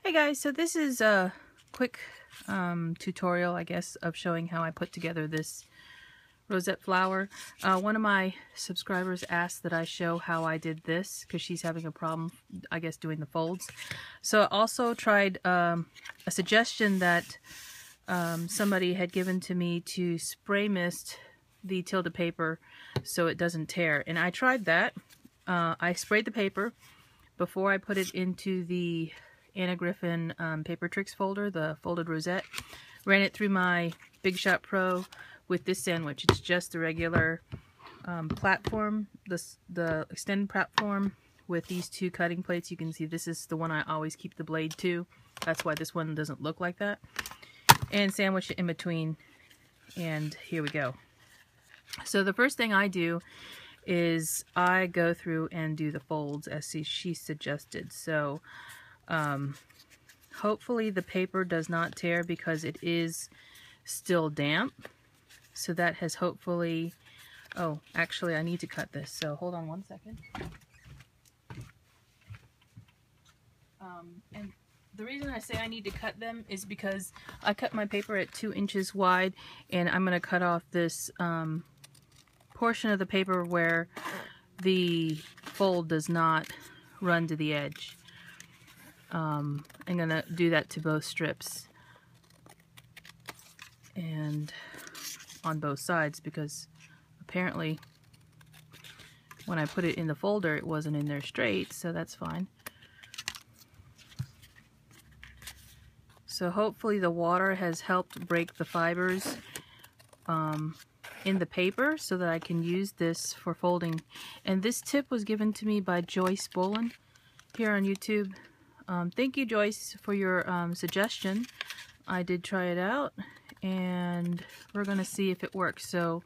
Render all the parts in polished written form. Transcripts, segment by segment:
Hey guys, so this is a quick tutorial, I guess, of showing how I put together this rosette flower. One of my subscribers asked that I show how I did this because she's having a problem, I guess, doing the folds. So I also tried a suggestion that somebody had given to me to spray mist the Tilda paper so it doesn't tear. And I tried that. I sprayed the paper before I put it into the Anna Griffin Paper Tricks folder, the folded rosette. Ran it through my Big Shot Pro with this sandwich. It's just the regular platform, the extended platform with these two cutting plates. You can see this is the one I always keep the blade to. That's why this one doesn't look like that. And sandwich it in between, and here we go. So the first thing I do is I go through and do the folds as she suggested. So hopefully the paper does not tear because it is still damp. So that has hopefully, oh, actually I need to cut this. So hold on one second. And the reason I say I need to cut them is because I cut my paper at 2 inches wide, and I'm going to cut off this portion of the paper where the fold does not run to the edge. I'm going to do that to both strips and on both sides, because apparently when I put it in the folder it wasn't in there straight, so that's fine. So hopefully the water has helped break the fibers in the paper so that I can use this for folding. And this tip was given to me by Joyce here on YouTube. Thank you, Joyce, for your suggestion. I did try it out, and we're going to see if it works. So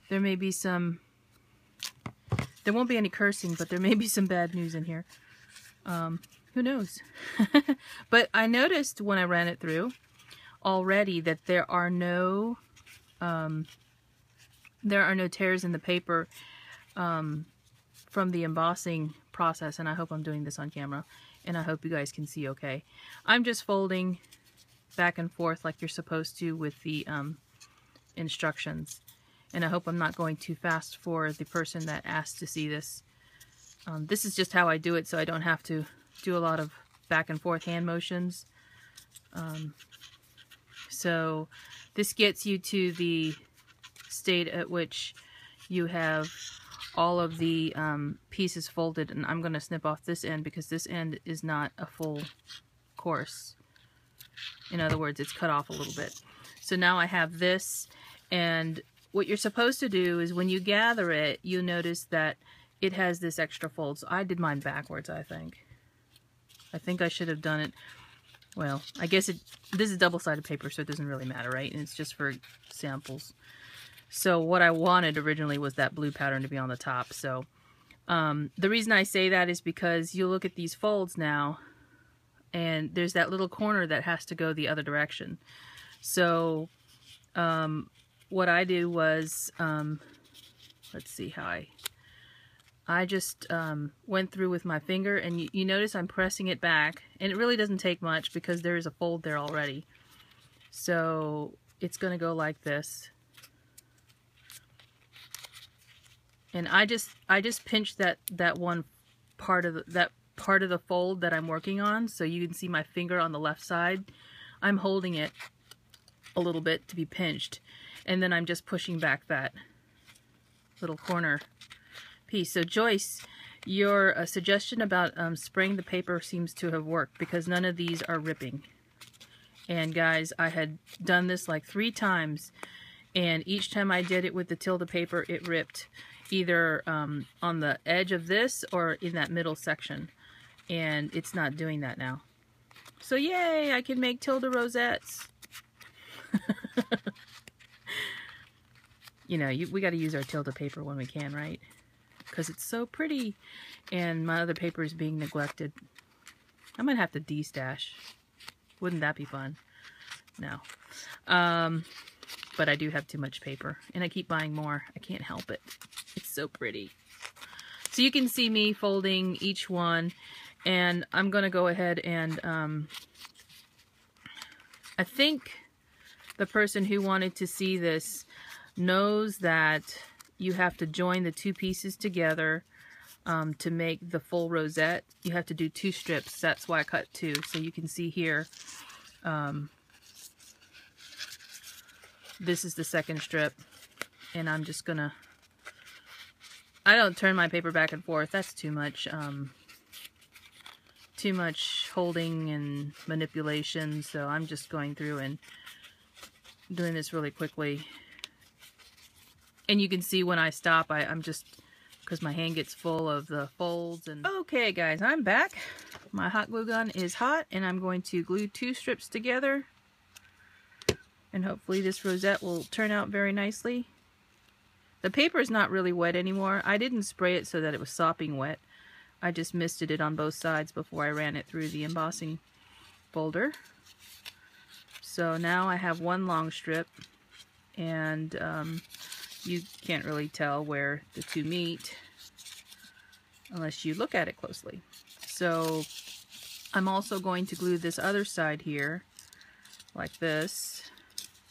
there may be some, there won't be any cursing, but there may be some bad news in here. Who knows? But I noticed when I ran it through already that there are no tears in the paper from the embossing process, and I hope I'm doing this on camera, and I hope you guys can see okay. I'm just folding back and forth like you're supposed to with the instructions, and I hope I'm not going too fast for the person that asked to see this. This is just how I do it, so I don't have to do a lot of back and forth hand motions. So this gets you to the state at which you have all of the pieces folded, and I'm going to snip off this end because this end is not a full course. In other words, it's cut off a little bit. So now I have this, and what you're supposed to do is when you gather it, you notice that it has this extra fold. So I did mine backwards, I think. I think I should have done it, well, I guess this is double-sided paper, so it doesn't really matter, right? And it's just for samples. So what I wanted originally was that blue pattern to be on the top. So the reason I say that is because you look at these folds now, and there's that little corner that has to go the other direction. So what I did was, let's see how I just went through with my finger, and you notice I'm pressing it back, and it really doesn't take much because there is a fold there already. So it's going to go like this. And I just pinched that one part of the fold that I'm working on, so you can see my finger on the left side. I'm holding it a little bit to be pinched, and then I'm just pushing back that little corner piece. So Joyce, your suggestion about spraying the paper seems to have worked because none of these are ripping. And guys, I had done this like 3 times, and each time I did it with the Tilda paper, it ripped either on the edge of this or in that middle section, and it's not doing that now. So yay, I can make Tilda rosettes. You know, we got to use our Tilda paper when we can, right? Because it's so pretty, and my other paper is being neglected. I might have to de-stash. Wouldn't that be fun? No. But I do have too much paper, and I keep buying more. I can't help it. It's so pretty. So you can see me folding each one, And I'm going to go ahead and I think the person who wanted to see this knows that you have to join the two pieces together to make the full rosette. You have to do 2 strips. That's why I cut 2. So you can see here, this is the second strip. And I'm just gonna, I don't turn my paper back and forth. That's too much holding and manipulation. So I'm just going through and doing this really quickly. And you can see when I stop, I'm just, because my hand gets full of the folds. And okay guys, I'm back. My hot glue gun is hot and I'm going to glue 2 strips together. And hopefully this rosette will turn out very nicely. The paper is not really wet anymore. I didn't spray it so that it was sopping wet. I just misted it on both sides before I ran it through the embossing folder. So now I have 1 long strip, and you can't really tell where the 2 meet unless you look at it closely. So I'm also going to glue this other side here like this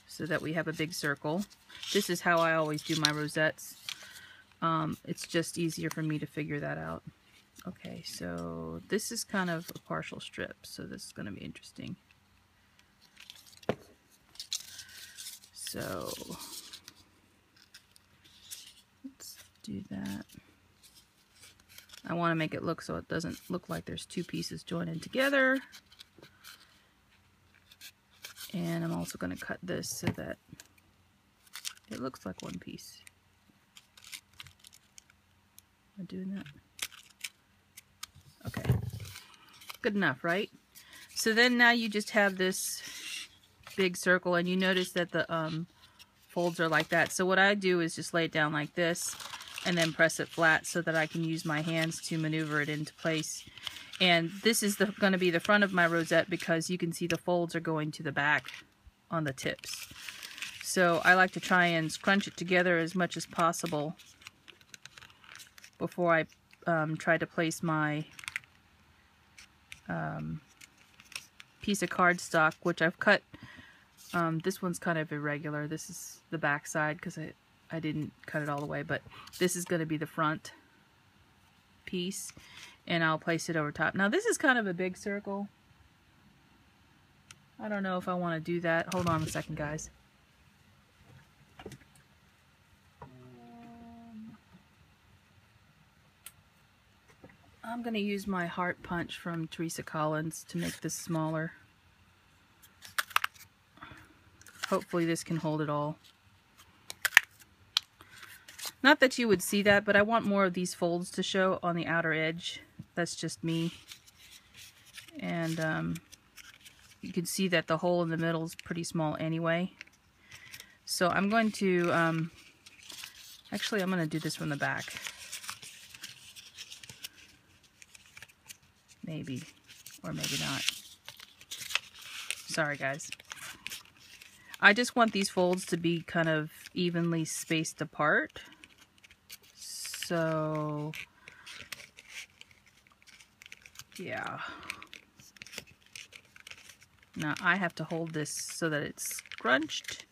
so that we have a big circle. This is how I always do my rosettes. It's just easier for me to figure that out. Okay, so this is kind of a partial strip, so this is going to be interesting. So let's do that. I want to make it look so it doesn't look like there's 2 pieces joining together. And I'm also going to cut this so that it looks like 1 piece. Am I doing that? Okay. Good enough, right? So then now you just have this big circle, and you notice that the folds are like that. So what I do is just lay it down like this and then press it flat so that I can use my hands to maneuver it into place. And this is going to be the front of my rosette because you can see the folds are going to the back on the tips. So I like to try and scrunch it together as much as possible before I try to place my piece of cardstock, which I've cut. This one's kind of irregular. This is the back side because I didn't cut it all the way, but this is going to be the front piece, and I'll place it over top. Now this is kind of a big circle. I don't know if I want to do that. Hold on a second, guys. I'm going to use my heart punch from Teresa Collins to make this smaller. Hopefully this can hold it all. Not that you would see that, but I want more of these folds to show on the outer edge. That's just me. And you can see that the hole in the middle is pretty small anyway. So I'm going to, actually I'm going to do this from the back. Maybe, or maybe not. Sorry guys. I just want these folds to be kind of evenly spaced apart. So, yeah. Now I have to hold this so that it's scrunched,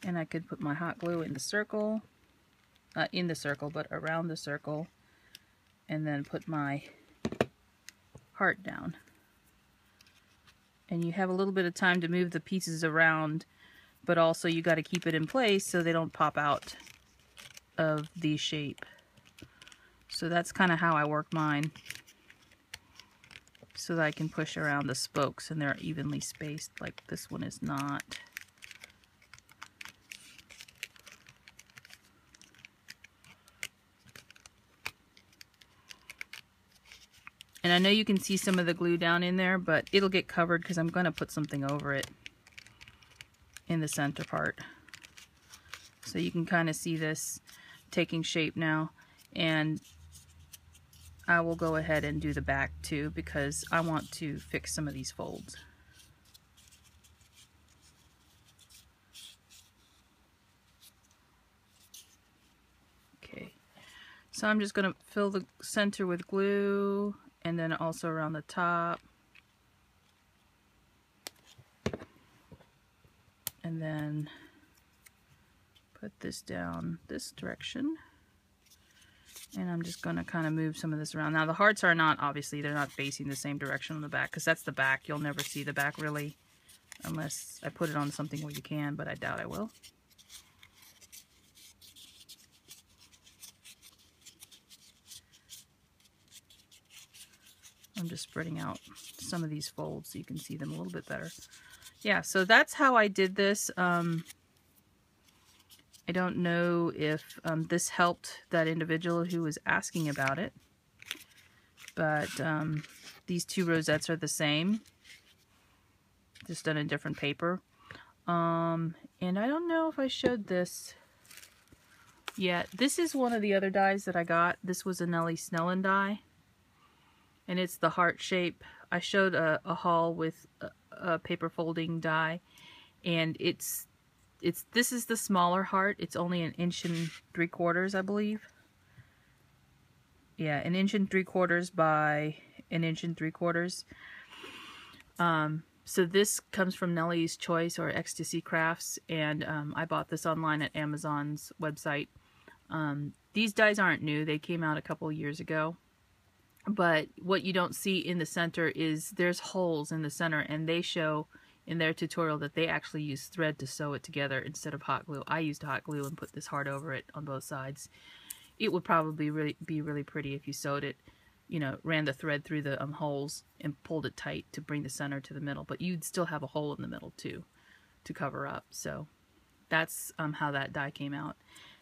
and I could put my hot glue in the circle, not in the circle, but around the circle, and then put my heart down. And you have a little bit of time to move the pieces around, but also you got to keep it in place so they don't pop out of the shape. So that's kind of how I work mine, so that I can push around the spokes and they're evenly spaced, like this one is not. And I know you can see some of the glue down in there, but it'll get covered because I'm going to put something over it in the center part. So you can kind of see this taking shape now. And I will go ahead and do the back too because I want to fix some of these folds. Okay, so I'm just going to fill the center with glue and then also around the top, and then put this down this direction. And I'm just going to kind of move some of this around. Now the hearts are not, obviously, they're not facing the same direction on the back, because that's the back. You'll never see the back really, unless I put it on something where you can, but I doubt I will. I'm just spreading out some of these folds so you can see them a little bit better. Yeah, so that's how I did this. I don't know if this helped that individual who was asking about it, but these two rosettes are the same, just done in different paper. And I don't know if I showed this yet. This is one of the other dies that I got. This was a Nellie Snellen die, and it's the heart shape. I showed a haul with a paper folding die, and this is the smaller heart. It's only 1 3/4 inches, I believe. Yeah, 1 3/4 inches by 1 3/4 inches. So this comes from Nellie's Choice or Ecstasy Crafts, and I bought this online at Amazon's website. These dies aren't new. They came out a couple years ago. But what you don't see in the center is there's holes in the center, and they show in their tutorial that they actually use thread to sew it together instead of hot glue. I used hot glue and put this heart over it on both sides. It would probably be really pretty if you sewed it, you know, ran the thread through the holes and pulled it tight to bring the center to the middle. But you'd still have a hole in the middle too to cover up. So that's how that die came out,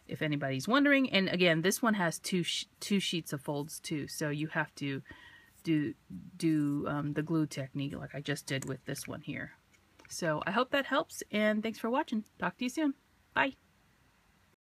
if anybody's wondering. And again, this one has two sheets of folds too, so you have to do the glue technique like I just did with this one here. So I hope that helps, and thanks for watching. Talk to you soon. Bye.